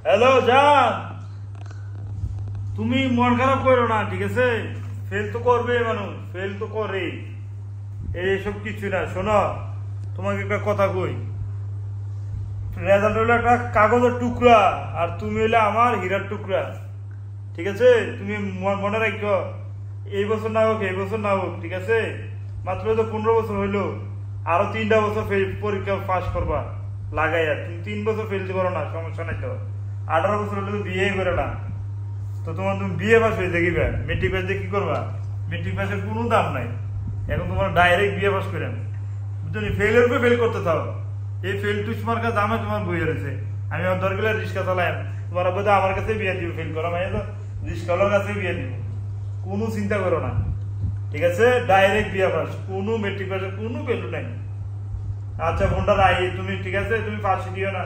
Hello জান, তুমি মন খারাপ করো না, ঠিক আছে? ফেল তো করবে মানুষ, ফেল তো করে, এইসব কিছু না। শোনো, তোমাকে একটা কথা কই, রেজাল্ট হলো একটা কাগজের টুকরা, আর তুমি হইলে আমার হীরার টুকরা, ঠিক আছে? তুমি মনে রাখো, এই বছর না হোক, এই বছর না হোক, ঠিক আছে? মাত্র তো 15 বছর হইলো, আরো 3টা বছর পরীক্ষা পাস করবা লাগাইয়া। তুমি 3 বছর ফেল করো না, সমস্যা নাই তো। 18 বছর হলে তো বিয়ে করে না, তো তুমি বিয়ে পাস হয়ে দেখিবে। মেট্রিক পাস দিয়ে কি করবা? মেট্রিক পাসের কোনো দাম নাই, এখন তোমার ডাইরেক্ট বিয়ে পাস করেন। তুমি ফেলের উপরে ফেল করতে থাও, এই ফেল টু তোমার কাছে দামে তোমার বই রয়েছে। আমি দরকার রিক্সা চালাই, তোমার বোধহয় আমার কাছে বিয়ে দিব। ফেল করো মানে তো রিক্সাওয়ালার কাছে বিয়ে দিব, কোনো চিন্তা করো না, ঠিক আছে? ডাইরেক্ট বিয়ে পাস, কোনো মেট্রিক পাসের কোনো ভ্যালু নাই। আচ্ছা ফোনটা রাই তুমি, ঠিক আছে? তুমি পাশে দিও না।